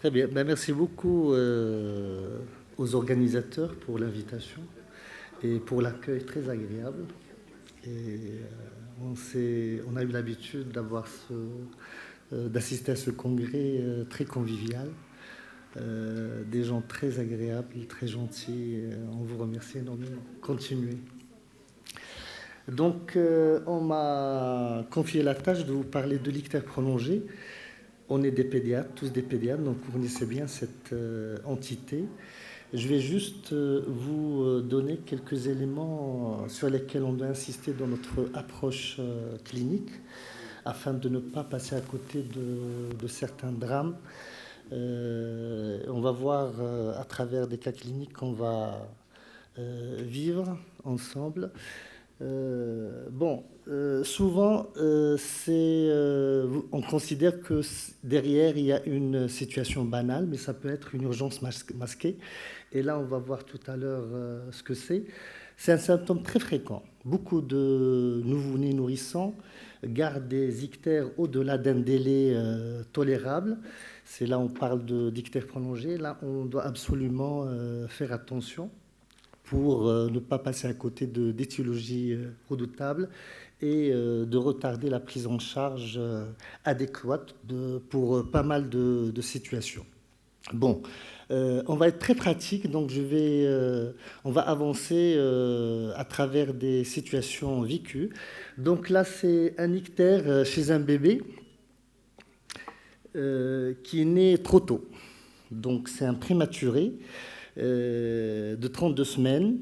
Très bien. Ben, merci beaucoup aux organisateurs pour l'invitation et pour l'accueil très agréable. Et on a eu l'habitude d'assister à ce congrès très convivial. Des gens très agréables, très gentils. On vous remercie énormément. Continuez. Donc, on m'a confié la tâche de vous parler de l'ictère prolongé. On est des pédiatres, tous des pédiatres, donc vous connaissez bien cette entité. Je vais juste vous donner quelques éléments sur lesquels on doit insister dans notre approche clinique afin de ne pas passer à côté de certains drames. On va voir à travers des cas cliniques qu'on va vivre ensemble. Souvent, on considère que derrière, il y a une situation banale, mais ça peut être une urgence masquée. Et là, on va voir tout à l'heure ce que c'est. C'est un symptôme très fréquent. Beaucoup de nouveau-nés nourrissants gardent des ictères au-delà d'un délai tolérable. C'est là on parle d'ictère prolongé. Là, on doit absolument faire attention pour ne pas passer à côté d'étiologies redoutables et de retarder la prise en charge adéquate pour pas mal de situations. Bon, on va être très pratique, donc on va avancer à travers des situations vécues. Donc là, c'est un ictère chez un bébé qui est né trop tôt. Donc c'est un prématuré de 32 semaines,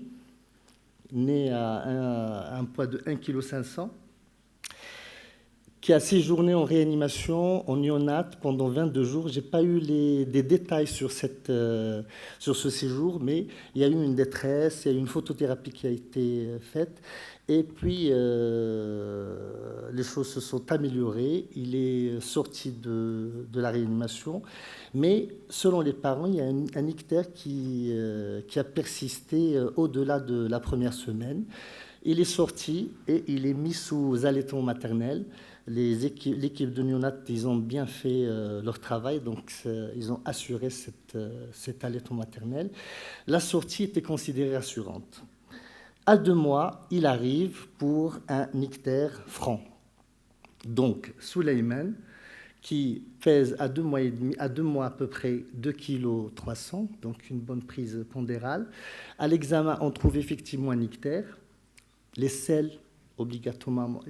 né à un poids de 1,5 kg, qui a séjourné en réanimation, en néonate, pendant 22 jours. Je n'ai pas eu des détails sur ce séjour, mais il y a eu une détresse, il y a eu une photothérapie qui a été faite, et puis les choses se sont améliorées. Il est sorti de la réanimation, mais selon les parents, il y a un ictère qui a persisté au-delà de la première semaine. Il est sorti et il est mis sous allaitement maternel. L'équipe de néonates, ils ont bien fait leur travail, donc ils ont assuré cet allaitement maternel. La sortie était considérée rassurante. À 2 mois, il arrive pour un ictère franc. Donc, Souleymane, qui pèse à 2 mois et demi, à 2 mois à peu près 2,3 kg, donc une bonne prise pondérale. À l'examen, on trouve effectivement un ictère. Les selles, obligatoirement,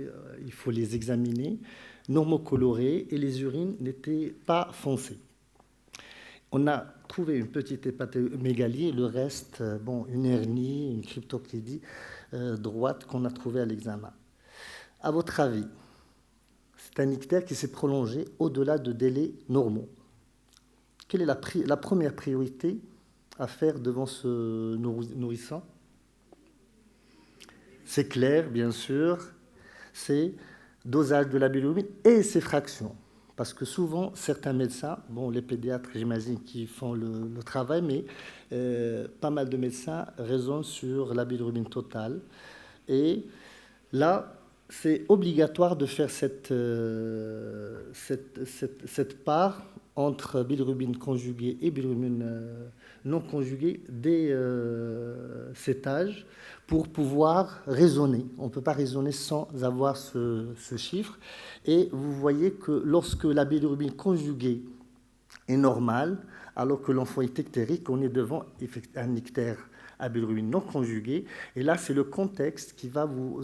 il faut les examiner, normocolorées, et les urines n'étaient pas foncées. On a trouvé une petite hépatomégalie, le reste, une hernie, une cryptoclédie droite qu'on a trouvée à l'examen. À votre avis, c'est un ictère qui s'est prolongé au-delà de délais normaux. Quelle est la première priorité à faire devant ce nourrissant ? C'est clair, bien sûr, c'est dosage de la bilirubine et ses fractions. Parce que souvent, certains médecins, les pédiatres, j'imagine, qui font le travail, mais pas mal de médecins raisonnent sur la bilirubine totale. Et là, c'est obligatoire de faire cette part entre bilirubine conjuguée et bilirubine non conjuguée dès cet âge pour pouvoir raisonner. On ne peut pas raisonner sans avoir ce chiffre. Et vous voyez que lorsque la bilirubine conjuguée est normale, alors que l'enfant est ictérique, on est devant un ictère à bilirubine non conjuguée. Et là, c'est le contexte qui va vous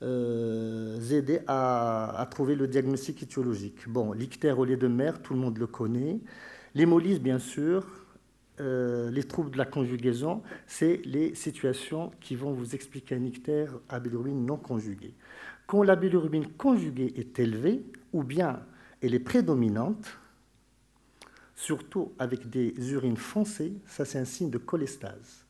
aider à trouver le diagnostic étiologique. L'ictère au lait de mère, tout le monde le connaît. L'hémolyse, bien sûr. Les troubles de la conjugaison, c'est les situations qui vont vous expliquer un ictère à bilirubine non conjuguée. Quand la bilirubine conjuguée est élevée, ou bien elle est prédominante, surtout avec des urines foncées, ça c'est un signe de cholestase.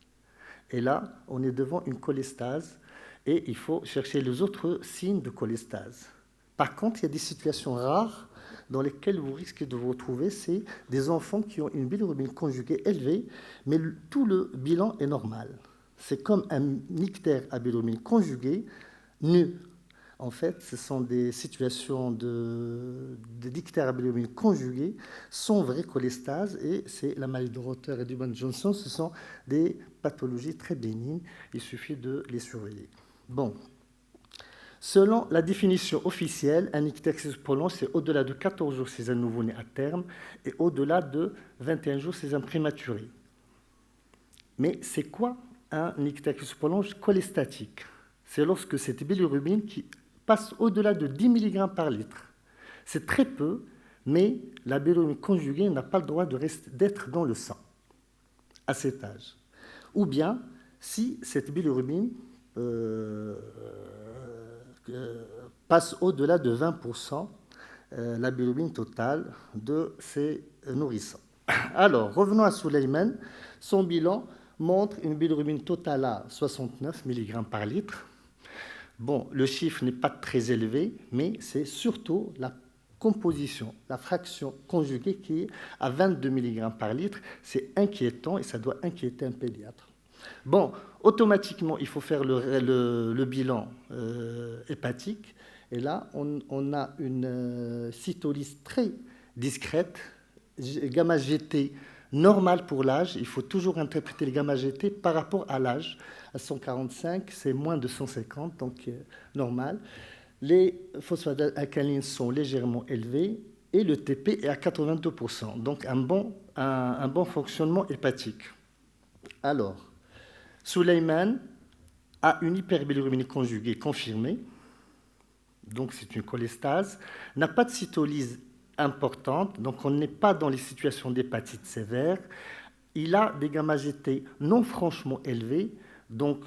Et là, on est devant une cholestase et il faut chercher les autres signes de cholestase. Par contre, il y a des situations rares dans lesquelles vous risquez de vous retrouver, c'est des enfants qui ont une bilirubine conjuguée élevée, mais tout le bilan est normal. C'est comme un ictère à bilirubine conjuguée nu. En fait, ce sont des situations de d'ictère bilirubine conjuguée sans vraie cholestase, et c'est la maladie de Reuter et d'Eubens-Johnson. Ce sont des pathologies très bénignes. Il suffit de les surveiller. Bon. Selon la définition officielle, un ictère prolongé, c'est au-delà de 14 jours chez un nouveau-né à terme et au-delà de 21 jours chez un prématuré. Mais c'est quoi un ictère prolongé cholestatique? C'est lorsque cette bilirubine qui passe au-delà de 10 mg par litre. C'est très peu, mais la bilirubine conjuguée n'a pas le droit d'être dans le sang à cet âge. Ou bien, si cette bilirubine passe au-delà de 20%, la bilirubine totale de ces nourrissons. Alors, revenons à Suleiman. Son bilan montre une bilirubine totale à 69 mg par litre. Bon, le chiffre n'est pas très élevé, mais c'est surtout la composition, la fraction conjuguée qui est à 22 mg par litre. C'est inquiétant et ça doit inquiéter un pédiatre. Bon, automatiquement, il faut faire le bilan hépatique. Et là, on a une cytolyse très discrète, gamma-GT normale pour l'âge. Il faut toujours interpréter les gamma-GT par rapport à l'âge. À 145, c'est moins de 150, donc normal. Les phosphatidylalcalines sont légèrement élevés et le TP est à 82%, donc un bon fonctionnement hépatique. Alors, Suleiman a une hyperbilirubinie conjuguée confirmée, donc c'est une cholestase, n'a pas de cytolyse importante, donc on n'est pas dans les situations d'hépatite sévère. Il a des gamma-GT non franchement élevés, donc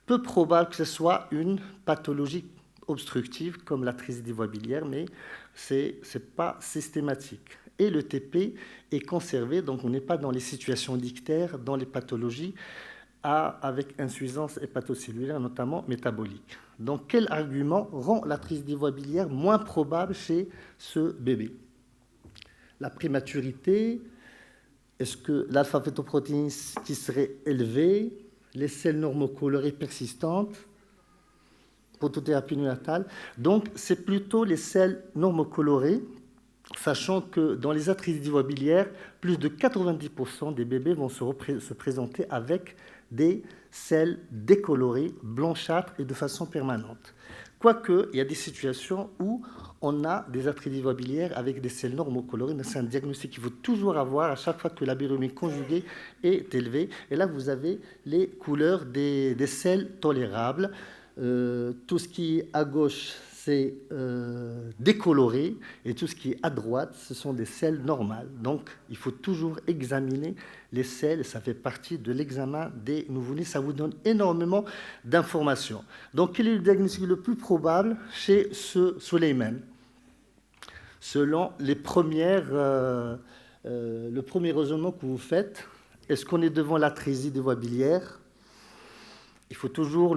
peu probable que ce soit une pathologie obstructive comme l'atrésie des voies biliaires, mais ce n'est pas systématique. Et le TP est conservé, donc on n'est pas dans les situations d'ictère, dans les pathologies avec insuffisance hépatocellulaire, notamment métabolique. Donc, quel argument rend l'atrésie des voies biliaires moins probable chez ce bébé? La prématurité, est-ce que l'alpha-fetoprotéine qui serait élevée, les selles normocolorées persistantes, protothérapie néonatale. Donc, c'est plutôt les selles normocolorées, sachant que dans les atrésies des voies biliaires, plus de 90% des bébés vont se présenter avec des selles décolorées, blanchâtres et de façon permanente. Quoique, il y a des situations où on a des atrésies des voies biliaires avec des selles normocolorées. C'est un diagnostic qu'il faut toujours avoir à chaque fois que la bilirubine conjuguée est élevée. Et là, vous avez les couleurs des selles tolérables. Tout ce qui est à gauche, c'est décoloré, et tout ce qui est à droite, ce sont des selles normales. Donc, il faut toujours examiner les selles, ça fait partie de l'examen des nouveau-nés, ça vous donne énormément d'informations. Donc, quel est le diagnostic le plus probable chez ce Suleiman? Selon le premier raisonnement que vous faites, est-ce qu'on est devant l'atrésie des voies biliaires? Il faut toujours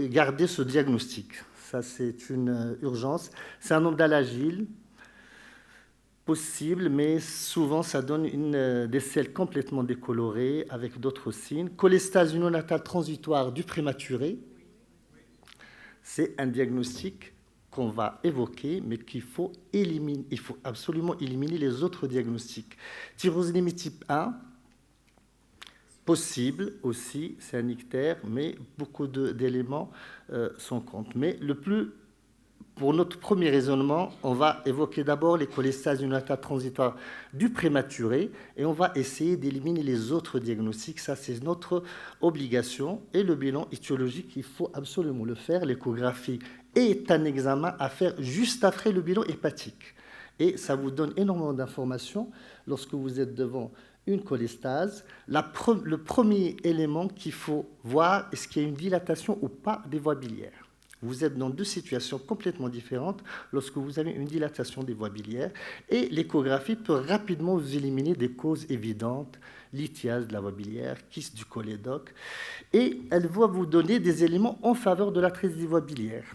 garder ce diagnostic. Ça, c'est une urgence. C'est un nombre d'alagile possible, mais souvent, ça donne des selles complètement décolorées avec d'autres signes. Cholestase néonatale transitoire du prématuré, c'est un diagnostic qu'on va évoquer, mais qu'il faut éliminer. Il faut absolument éliminer les autres diagnostics. Tyrosinémie type 1, possible aussi, c'est un ictère, mais beaucoup d'éléments sont contre. Mais pour notre premier raisonnement, on va évoquer d'abord les cholestases néonatales transitoires du prématuré et on va essayer d'éliminer les autres diagnostics. Ça, c'est notre obligation. Et le bilan histologique, il faut absolument le faire. L'échographie est un examen à faire juste après le bilan hépatique. Et ça vous donne énormément d'informations lorsque vous êtes devant une cholestase. Le premier élément qu'il faut voir, est-ce qu'il y a une dilatation ou pas des voies biliaires. Vous êtes dans deux situations complètement différentes lorsque vous avez une dilatation des voies biliaires, et l'échographie peut rapidement vous éliminer des causes évidentes, lithiase de la voie biliaire, kyste du cholédoque, et elle va vous donner des éléments en faveur de l'atrésie des voies biliaires.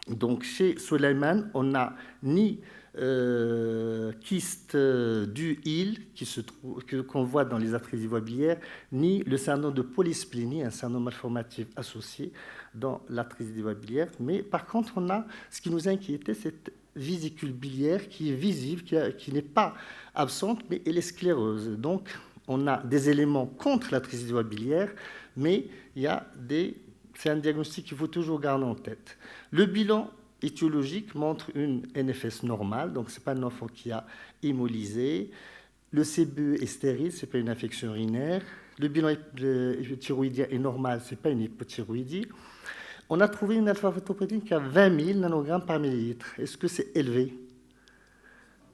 Donc chez Suleiman, on n'a ni kyste du Hill qu'on voit dans les atrésies biliaires, ni le syndrome de polysplénie, un syndrome malformatif associé dans l'atrésie biliaire. Mais par contre, ce qui nous a inquiété, cette vésicule biliaire qui est visible, qui n'est pas absente, mais elle est scléreuse. Donc, on a des éléments contre l'atrésie biliaire, mais c'est un diagnostic qu'il faut toujours garder en tête. Le bilan étiologique montre une NFS normale, donc ce n'est pas un enfant qui a hémolysé. Le CBE est stérile, ce n'est pas une infection urinaire. Le bilan thyroïdien est normal, ce n'est pas une hypothyroïdie. On a trouvé une alpha-fatoprotéine qui a 20 000 nanogrammes par millilitre. Est-ce que c'est élevé?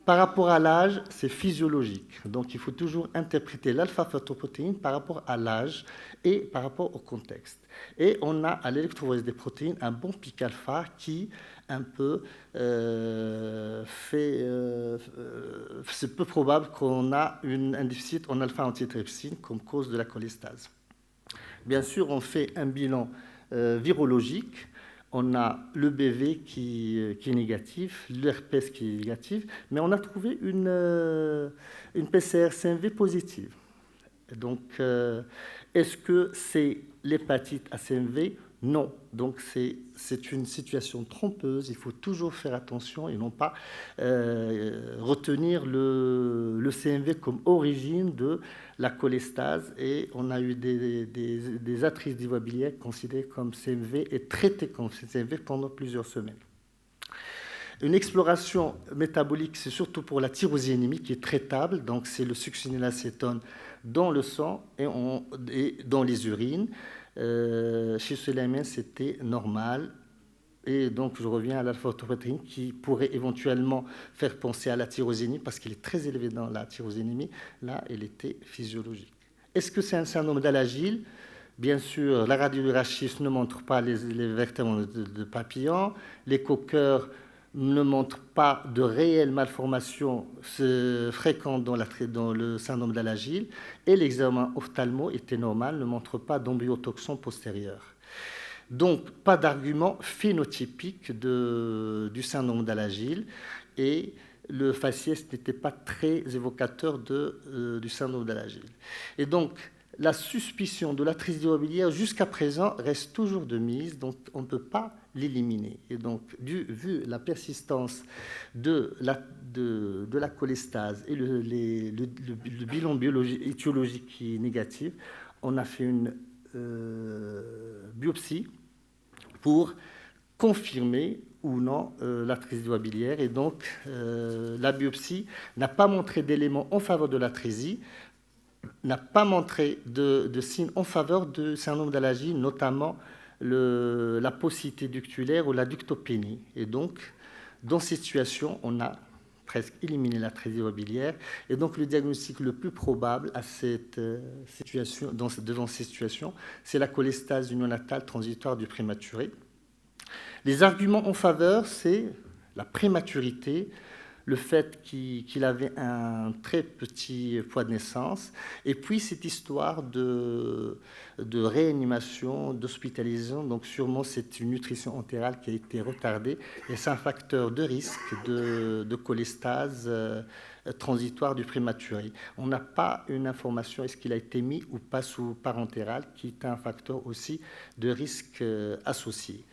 Par rapport à l'âge, c'est physiologique. Donc, il faut toujours interpréter l'alpha-fatoprotéine par rapport à l'âge et par rapport au contexte. Et on a à l'électrophorèse des protéines un bon pic alpha qui un peu c'est peu probable qu'on a un déficit en alpha-antitrypsine comme cause de la cholestase. Bien sûr, on fait un bilan virologique. On a le BV qui est négatif, l'herpès qui est négatif, mais on a trouvé une PCR-CMV positive. Donc, est-ce que c'est l'hépatite ACMV? Non. Donc, c'est une situation trompeuse. Il faut toujours faire attention et non pas retenir le CMV comme origine de la cholestase. Et on a eu des atrésies biliaires considérées comme CMV et traitées comme CMV pendant plusieurs semaines. Une exploration métabolique, c'est surtout pour la tyrosinémie qui est traitable. Donc, c'est le succinylacétone dans le sang et dans les urines. Chez Suleiman, c'était normal. Et donc, je reviens à l'alpha-fatoprotéine qui pourrait éventuellement faire penser à la tyrosinémie parce qu'elle est très élevée dans la tyrosinémie. Là, elle était physiologique. Est-ce que c'est un syndrome d'Alagille? Bien sûr, la radiographie ne montre pas les vertèbres de papillon. L'écho-cœur ne montre pas de réelles malformations fréquentes dans le syndrome d'Alagille. Et l'examen ophtalmo était normal, ne montre pas d'embryotoxon postérieur. Donc, pas d'argument phénotypique du syndrome d'Alagille. Et le faciès n'était pas très évocateur du syndrome d'Alagille. Et donc, la suspicion de l'atrésie biliaire jusqu'à présent reste toujours de mise, donc on ne peut pas l'éliminer. Et donc, vu la persistance de la cholestase et le bilan étiologique qui est négatif, on a fait une biopsie pour confirmer ou non l'atrésie biliaire. Et donc, la biopsie n'a pas montré d'éléments en faveur de l'atrésie, n'a pas montré de signes en faveur du syndrome d'Alagille, notamment la paucité ductulaire ou la ductopénie. Et donc, dans cette situation, on a presque éliminé l'atrésie biliaire. Et donc, le diagnostic le plus probable à devant cette situation, c'est la cholestase unionatale transitoire du prématuré. Les arguments en faveur, c'est la prématurité, le fait qu'il avait un très petit poids de naissance, et puis cette histoire de réanimation, d'hospitalisation. Donc sûrement c'est une nutrition entérale qui a été retardée, et c'est un facteur de risque de cholestase transitoire du prématuré. On n'a pas une information, est-ce qu'il a été mis ou pas sous parentéral, qui est un facteur aussi de risque associé.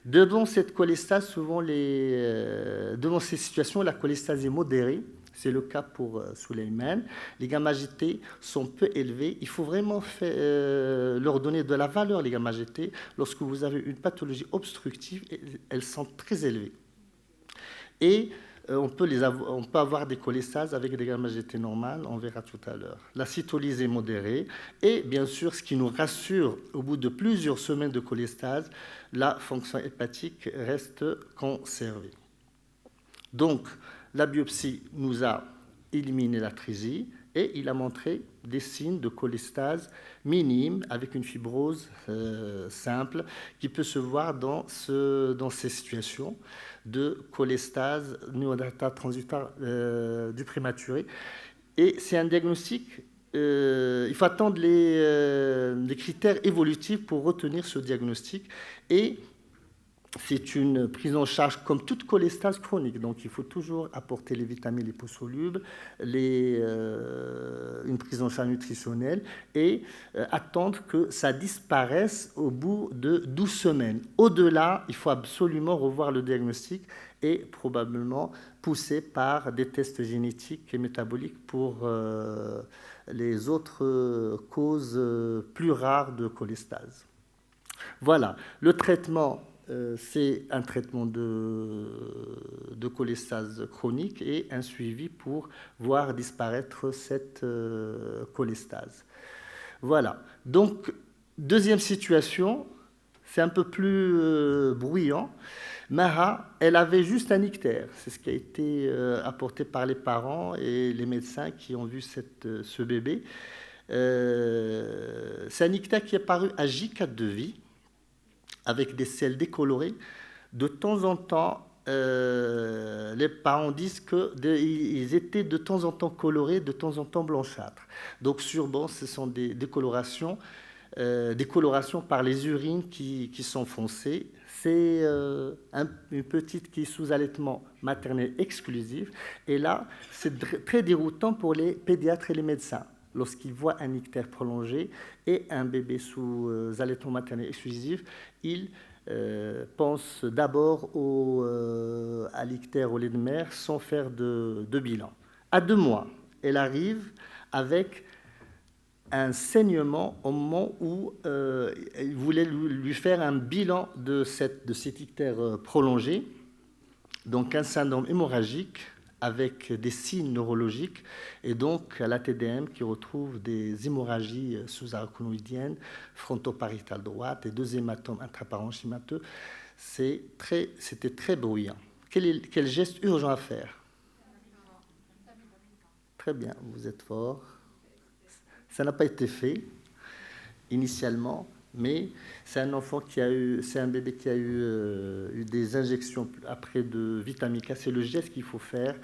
Devant cette cholestase, devant ces situations, la cholestase est modérée. C'est le cas pour Suleiman. Les gamma-GT sont peu élevés. Il faut vraiment leur donner de la valeur, les gamma-GT. Lorsque vous avez une pathologie obstructive, elles sont très élevées. Et on peut avoir des cholestases avec des gamma-GT normales, on verra tout à l'heure. La cytolyse est modérée. Et bien sûr, ce qui nous rassure, au bout de plusieurs semaines de cholestase, la fonction hépatique reste conservée. Donc, la biopsie nous a éliminé l'atrésie et il a montré des signes de cholestase minime avec une fibrose simple qui peut se voir dans ces situations de cholestase néonatale transitoire du prématuré. Et c'est un diagnostic, il faut attendre les critères évolutifs pour retenir ce diagnostic. Et c'est une prise en charge comme toute cholestase chronique. Donc, il faut toujours apporter les vitamines liposolubles, une prise en charge nutritionnelle et attendre que ça disparaisse au bout de 12 semaines. Au-delà, il faut absolument revoir le diagnostic et probablement pousser par des tests génétiques et métaboliques pour les autres causes plus rares de cholestase. Voilà, le traitement, c'est un traitement de cholestase chronique et un suivi pour voir disparaître cette cholestase. Voilà, donc deuxième situation, c'est un peu plus bruyant. Maha, elle avait juste un ictère, c'est ce qui a été apporté par les parents et les médecins qui ont vu ce bébé. C'est un ictère qui est apparu à J4 de vie, avec des selles décolorées. De temps en temps, les parents disent qu'ils étaient de temps en temps colorés, de temps en temps blanchâtres. Donc sûrement, ce sont des colorations par les urines qui sont foncées. C'est une petite qui est sous allaitement maternel exclusif. Et là, c'est très déroutant pour les pédiatres et les médecins. Lorsqu'ils voient un ictère prolongé et un bébé sous allaitement maternel exclusif, ils pensent d'abord à l'ictère au lait de mère sans faire de bilan. À 2 mois, elle arrive avec un saignement au moment où il voulait lui faire un bilan de cet ictère prolongé, donc un syndrome hémorragique avec des signes neurologiques et donc à la TDM qui retrouve des hémorragies sous-arachnoïdiennes, frontopariétale droite et 2 hématomes intraparenchymateux. C'était très bruyant. Quel geste urgent à faire? Très bien, vous êtes fort. Ça n'a pas été fait initialement, mais c'est un bébé qui a eu des injections après de vitamine K. C'est le geste qu'il faut faire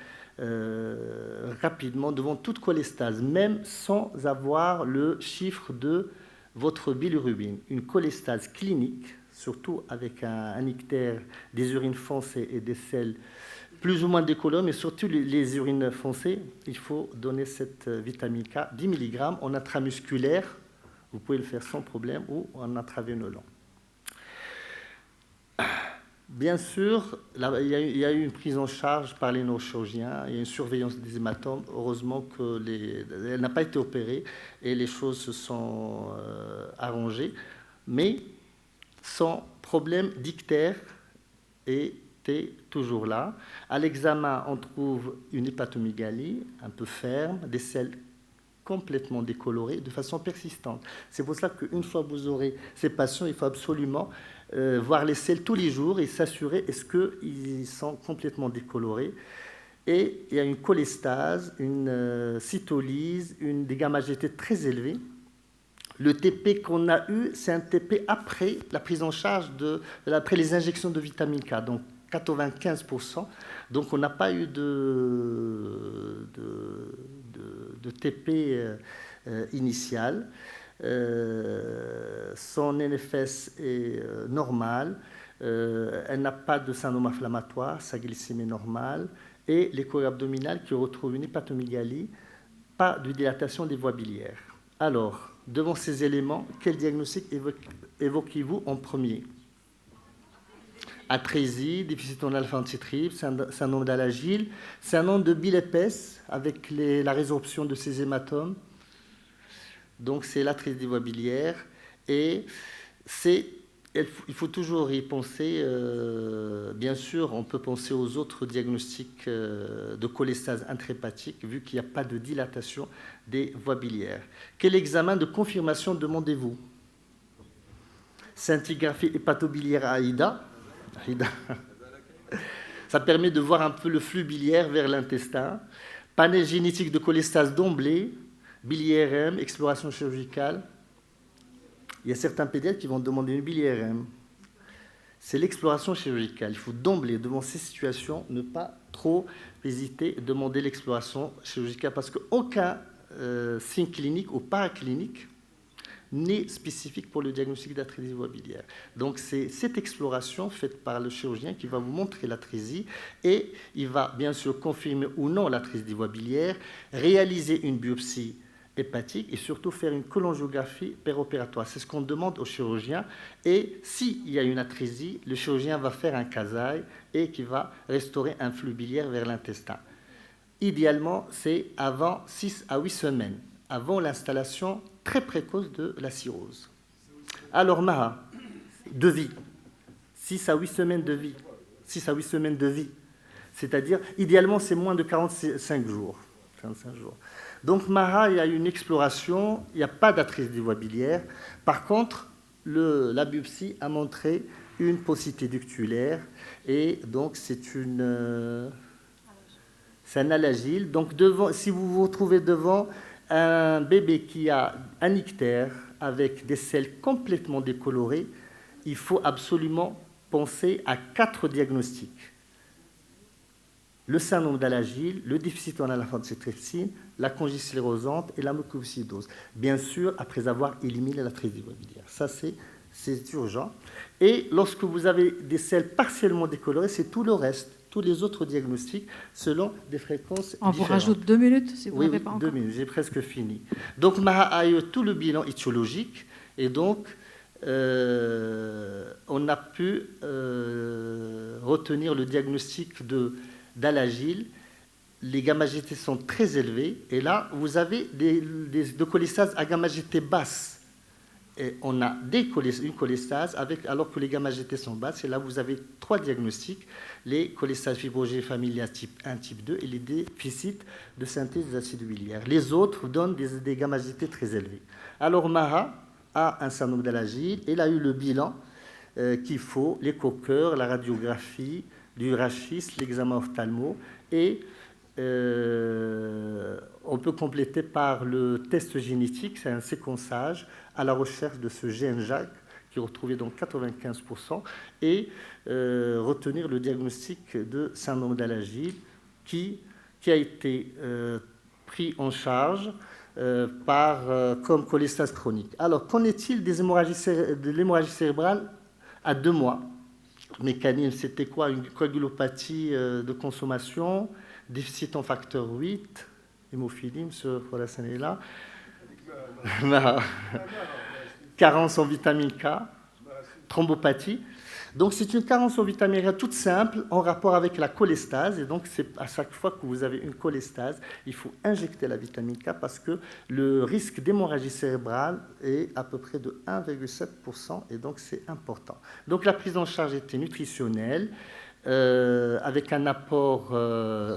rapidement devant toute cholestase, même sans avoir le chiffre de votre bilirubine. Une cholestase clinique, surtout avec un ictère, des urines foncées et des selles plus ou moins décolorées, mais surtout les urines foncées, il faut donner cette vitamine K, 10 mg en intramusculaire. Vous pouvez le faire sans problème ou en intraveineux. Bien sûr, il y a eu une prise en charge par les neurochirurgiens, il y a une surveillance des hématomes. Heureusement qu'elle n'a pas été opérée et les choses se sont arrangées, mais son problème d'ictère était toujours là. À l'examen, on trouve une hépatomégalie un peu ferme, des selles complètement décolorées de façon persistante. C'est pour ça qu'une fois que vous aurez ces patients, il faut absolument voir les selles tous les jours et s'assurer est-ce qu'ils sont complètement décolorés. Et il y a une cholestase, une cytolyse, des gamma-GT très élevés. Le TP qu'on a eu, c'est un TP après la prise en charge, après les injections de vitamine K, donc 95%. Donc on n'a pas eu de TP initial. Son NFS est normal. Elle n'a pas de syndrome inflammatoire, sa glycémie est normale. Et l'écho abdominal qui retrouve une hépatomégalie, pas de dilatation des voies biliaires. Alors, devant ces éléments, quel diagnostic évoquez-vous en premier? Atrésie, déficit en alpha-antitrypse, syndrome d'Alagille, syndrome de bile épaisse avec la résorption de ces hématomes. Donc c'est l'atrésie des voies biliaires et il faut toujours y penser. Bien sûr, on peut penser aux autres diagnostics de cholestase intrahépatique vu qu'il n'y a pas de dilatation des voies biliaires. Quel examen de confirmation demandez-vous? Scintigraphie hépatobiliaire AIDA. Ça permet de voir un peu le flux biliaire vers l'intestin. Panel génétique de cholestase d'emblée, bili-IRM, exploration chirurgicale. Il y a certains pédiatres qui vont demander une bili-IRM. C'est l'exploration chirurgicale. Il faut d'emblée, devant ces situations, ne pas trop hésiter et demander l'exploration chirurgicale parce qu'aucun signe clinique ou paraclinique n'est spécifique pour le diagnostic d'atrésie biliaire. Donc c'est cette exploration faite par le chirurgien qui va vous montrer l'atrésie et il va bien sûr confirmer ou non l'atrésie biliaire, réaliser une biopsie hépatique et surtout faire une cholangiographie péropératoire. C'est ce qu'on demande au chirurgien. Et s'il y a une atrésie, le chirurgien va faire un casaille et qui va restaurer un flux biliaire vers l'intestin. Idéalement, c'est avant 6 à 8 semaines, avant l'installation très précoce de la cirrhose. Alors, Maha, de vie, 6 à 8 semaines de vie. 6 à 8 semaines de vie. C'est-à-dire, idéalement, c'est moins de 45 jours. 45 jours. Donc, Maha, il y a une exploration, il n'y a pas d'atrésie biliaire. Par contre, la biopsie a montré une paucité ductulaire et donc c'est un alagile. Donc, si vous vous retrouvez devant un bébé qui a un ictère avec des selles complètement décolorées, il faut absolument penser à 4 diagnostics. Le syndrome d'Alagille, le déficit en alpha-cétréphine, la congésclérosante et la mucoviscidose. Bien sûr, après avoir éliminé l'atrésie biliaire. Ça, c'est urgent. Et lorsque vous avez des selles partiellement décolorées, c'est tout le reste, tous les autres diagnostics, selon des fréquences différentes. On vous rajoute 2 minutes, si vous n'avez oui, pas encore. 2 minutes, j'ai presque fini. Donc, Maha a eu tout le bilan étiologique, et donc, on a pu retenir le diagnostic d'Alagille. Les gamma-GT sont très élevés. Et là, vous avez de cholestase à gamma-GT basse. Et on a une cholestase alors que les gamma-GT sont basses. Et là, vous avez 3 diagnostics. Les cholestases fibrogènes familiales type 1, type 2 et les déficits de synthèse des acides biliaires. Les autres donnent des gamma-GT très élevés. Alors, Maha a un syndrome d'Alagille. Elle a eu le bilan qu'il faut, l'écho-cœur, la radiographie, du rachis, l'examen ophtalmo et on peut compléter par le test génétique, c'est un séquençage à la recherche de ce gène JAK qui est retrouvé dans 95% et retenir le diagnostic de syndrome d'Alagille qui a été pris en charge comme cholestase chronique. Alors, qu'en est-il de l'hémorragie cérébrale à 2 mois? Mécanisme, c'était quoi? Une coagulopathie de consommation, déficit en facteur 8, hémophilie, M. Folassan est là, carence en vitamine K, thrombopathie. Donc c'est une carence en vitamine K toute simple en rapport avec la cholestase. Et donc c'est à chaque fois que vous avez une cholestase, il faut injecter la vitamine K parce que le risque d'hémorragie cérébrale est à peu près de 1,7%. Et donc c'est important. Donc la prise en charge était nutritionnelle avec un apport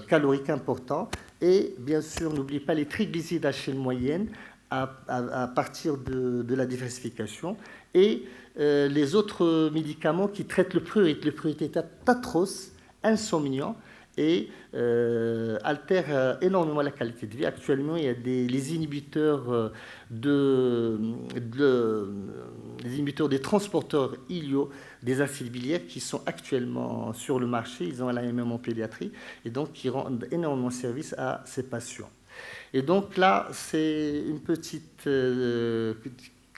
calorique important. Et bien sûr, n'oubliez pas les triglycérides à échelle moyenne à partir de la diversification. Et les autres médicaments qui traitent le prurite. Le prurite est atroce, insomniant et altère énormément la qualité de vie. Actuellement, il y a les inhibiteurs les inhibiteurs des transporteurs ilio des acides biliaires qui sont actuellement sur le marché. Ils ont l'AMM en pédiatrie et donc qui rendent énormément service à ces patients. Et donc là, c'est une petite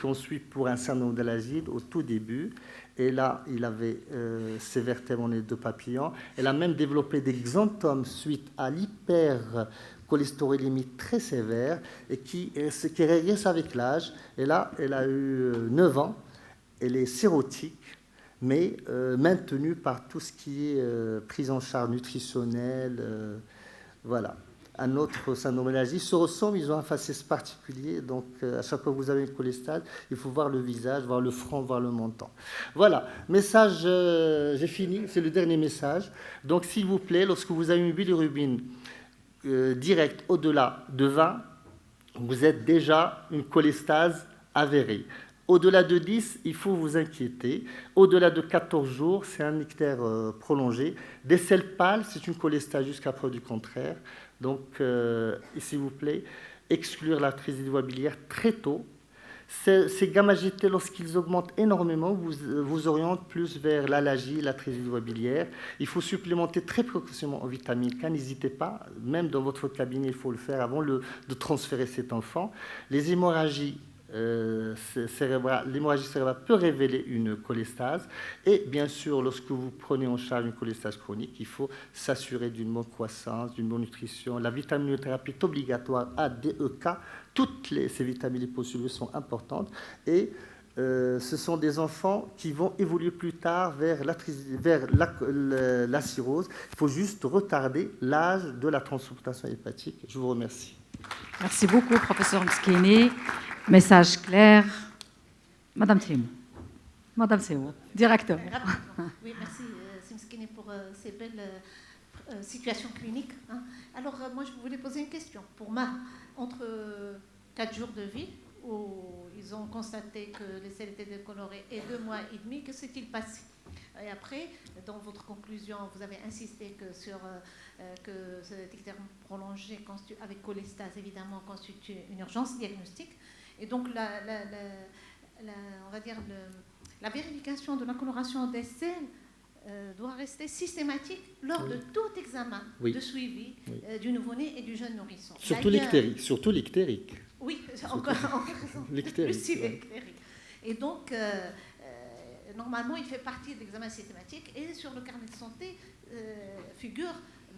qu'on suit pour un syndrome d'Alagille au tout début. Et là, il avait ses vertèbres en les 2 papillons. Elle a même développé des xanthomes suite à l'hypercholestérolémie très sévère et qui régresse avec l'âge. Et là, elle a eu 9 ans. Elle est sérotique, mais maintenue par tout ce qui est prise en charge nutritionnelle. Voilà. Un autre syndrome d'Alagille se ressemblent, ils ont un faciès particulier. Donc, à chaque fois que vous avez une cholestase, il faut voir le visage, voir le front, voir le menton. Voilà, message, j'ai fini, c'est le dernier message. Donc, s'il vous plaît, lorsque vous avez une bilirubine directe au-delà de 20, vous êtes déjà une cholestase avérée. Au-delà de 10, il faut vous inquiéter. Au-delà de 14 jours, c'est un ictère prolongé. Des selles pâles, c'est une cholestase jusqu'à preuve du contraire. Donc, s'il vous plaît, exclure l'atrésie biliaire très tôt. Ces gamma-GT, lorsqu'ils augmentent énormément, vous orientent plus vers l'allergie, l'atrésie biliaire. Il faut supplémenter très précocement en vitamine K. N'hésitez pas, même dans votre cabinet, il faut le faire avant de transférer cet enfant. Les hémorragies l'hémorragie cérébrale peut révéler une cholestase. Et bien sûr, lorsque vous prenez en charge une cholestase chronique, il faut s'assurer d'une bonne croissance, d'une bonne nutrition. La vitaminothérapie est obligatoire, A, D, E, K. Ces vitamines liposolubles sont importantes. Et ce sont des enfants qui vont évoluer plus tard vers la cirrhose. Il faut juste retarder l'âge de la transplantation hépatique. Je vous remercie. Merci beaucoup, professeur Mskini. Message clair. Madame Trim. Madame Sewa, directeur. Oui, merci, Mskini, pour ces belles situations cliniques. Alors, moi, je voulais poser une question. Pour entre 4 jours de vie, où ils ont constaté que les selles étaient décolorées, et 2 mois et demi, que s'est-il passé? Et après, dans votre conclusion, vous avez insisté que cet ictérome prolongé avec cholestase, évidemment, constitue une urgence diagnostique. Et donc, on va dire la vérification de la coloration des selles doit rester systématique lors de tout examen de suivi du nouveau-né et du jeune nourrisson. Surtout l'ictérique. Oui, encore raison. L'ictérique. Et donc, normalement, il fait partie de l'examen systématique et sur le carnet de santé figure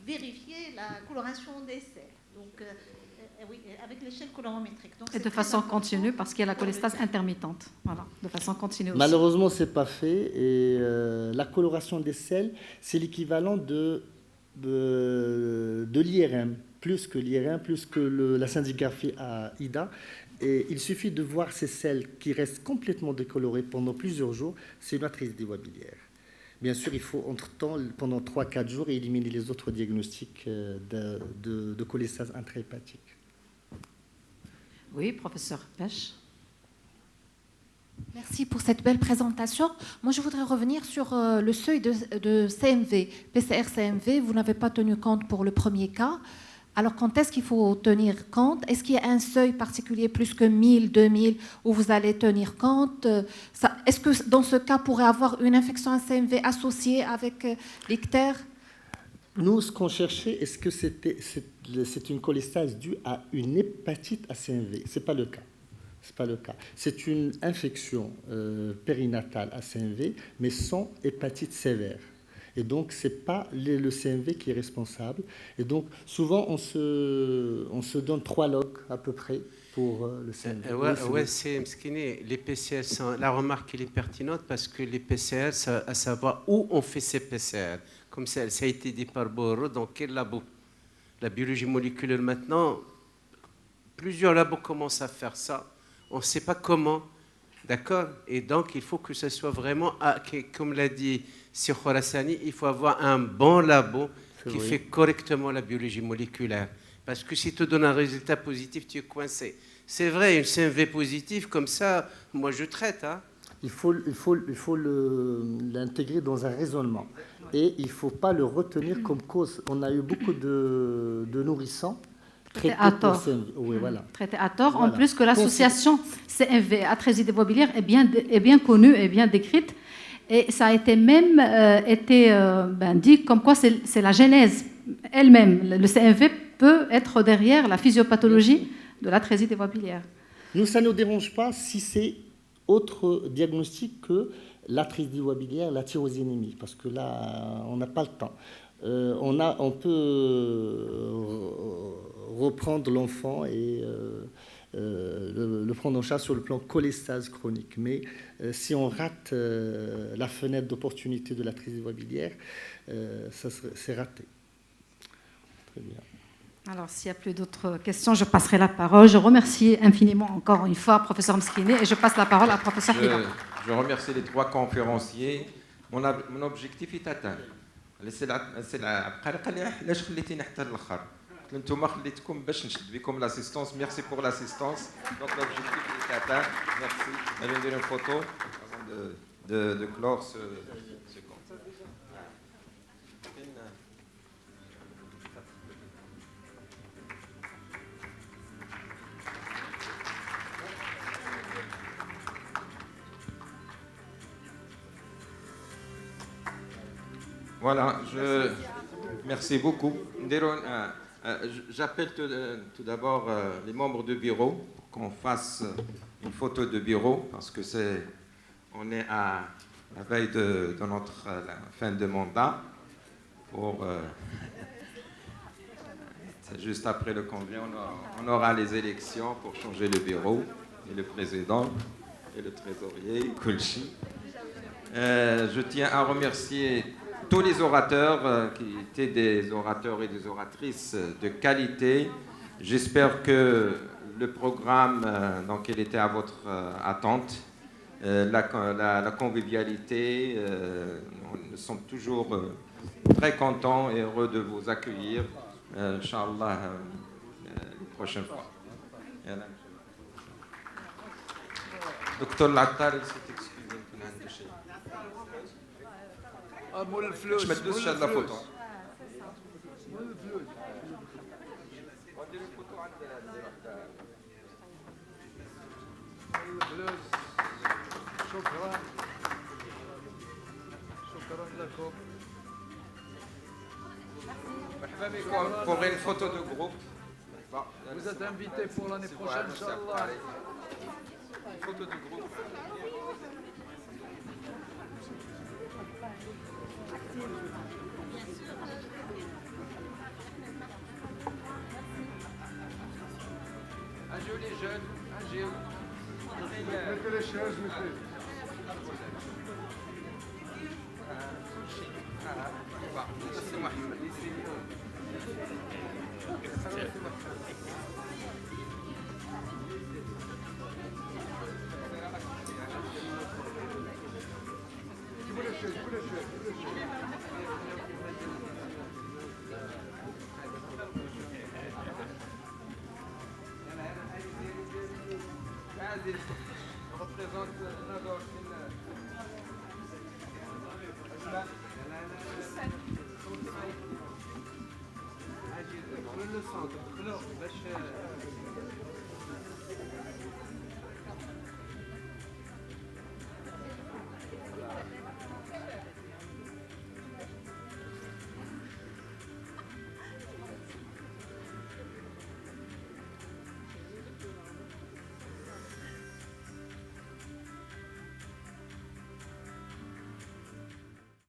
vérifier la coloration des selles. Donc, oui, avec l'échelle colorimétrique. Donc, et de façon continue, parce qu'il y a la cholestase intermittente. Voilà, de façon continue aussi. Malheureusement, ce n'est pas fait. Et la coloration des selles, c'est l'équivalent de l'IRM, plus que l'IRM, plus que la scintigraphie à IDA. Et il suffit de voir ces selles qui restent complètement décolorées pendant plusieurs jours. C'est une atrésie des voies biliaires. Bien sûr, il faut entre-temps, pendant 3-4 jours, éliminer les autres diagnostics de cholestase intrahépatique. Oui, professeur Pêche. Merci pour cette belle présentation. Moi, je voudrais revenir sur le seuil de CMV, PCR-CMV. Vous n'avez pas tenu compte pour le premier cas. Alors, quand est-ce qu'il faut tenir compte? Est-ce qu'il y a un seuil particulier, plus que 1000, 2000, où vous allez tenir compte? Est-ce que dans ce cas, pourrait avoir une infection à CMV associée avec l'ictère? Nous, ce qu'on cherchait, est-ce que c'est une cholestase due à une hépatite à CMV? Ce n'est pas le cas. C'est une infection périnatale à CMV, mais sans hépatite sévère. Et donc, ce n'est pas le CMV qui est responsable. Et donc, souvent, on se donne 3 logs à peu près pour le CMV. Oui, c'est Mskini. Les PCR, la remarque elle est pertinente parce que les PCR, c'est à savoir où on fait ces PCR. Comme ça a été dit par Boro, dans quel labo? La biologie moléculaire maintenant, plusieurs labos commencent à faire ça. On ne sait pas comment, d'accord? Et donc, il faut que ce soit vraiment, comme l'a dit Sir Khorassani, il faut avoir un bon labo qui fait correctement la biologie moléculaire. Parce que si tu donnes un résultat positif, tu es coincé. C'est vrai, une CMV positive, comme ça, moi je traite. Il faut l'intégrer dans un raisonnement. Et il ne faut pas le retenir comme cause. On a eu beaucoup de nourrissons traités à tort. Oui, voilà. Traités à tort. Voilà. En plus que l'association CMV, atrésie des voies biliaires, est bien connue et bien décrite. Et ça a été même dit comme quoi c'est la genèse elle-même. Le CMV peut être derrière la physiopathologie de l'atrésie des voies biliaires. Nous, ça ne nous dérange pas si c'est autre diagnostic que l'atrésie des voies biliaires, la tyrosinémie, parce que là, on n'a pas le temps. On peut reprendre l'enfant et le prendre en charge sur le plan cholestase chronique. Mais si on rate la fenêtre d'opportunité de l'atrésie des voies biliaires, c'est raté. Très bien. Alors, s'il n'y a plus d'autres questions, je passerai la parole. Je remercie infiniment encore une fois professeur Mskini et je passe la parole à professeur Hila. Je remercie les 3 conférenciers. Mon objectif est atteint. انتم خليتكم باش نشد بكم l'assistance. Merci pour l'assistance. Donc l'objectif est atteint. Merci. On va faire une photo avant de clore ce compte. Voilà, merci beaucoup. J'appelle tout d'abord les membres de bureau pour qu'on fasse une photo de bureau parce que on est à la veille de notre la fin de mandat. C'est juste après le congrès, on aura les élections pour changer le bureau et le président et le trésorier, Kulchi. Je tiens à remercier tous les orateurs qui étaient des orateurs et des oratrices de qualité. J'espère que le programme, donc, il était à votre attente. La convivialité, nous sommes toujours très contents et heureux de vous accueillir, Inch'Allah, les prochaines fois. Docteur Lattar, il s'est excusé. مول الفلوس Je me douce de la photo. مول الفلوس شكرا شكرا لكم مرحبا بكم pour une photo de groupe. Vous êtes invités pour l'année prochaine, Inch'Allah. Une photo de groupe. Un joli jeune, un joli. Mettez les chaises, mettez. C'est Mohamed. représente Nador. le centre.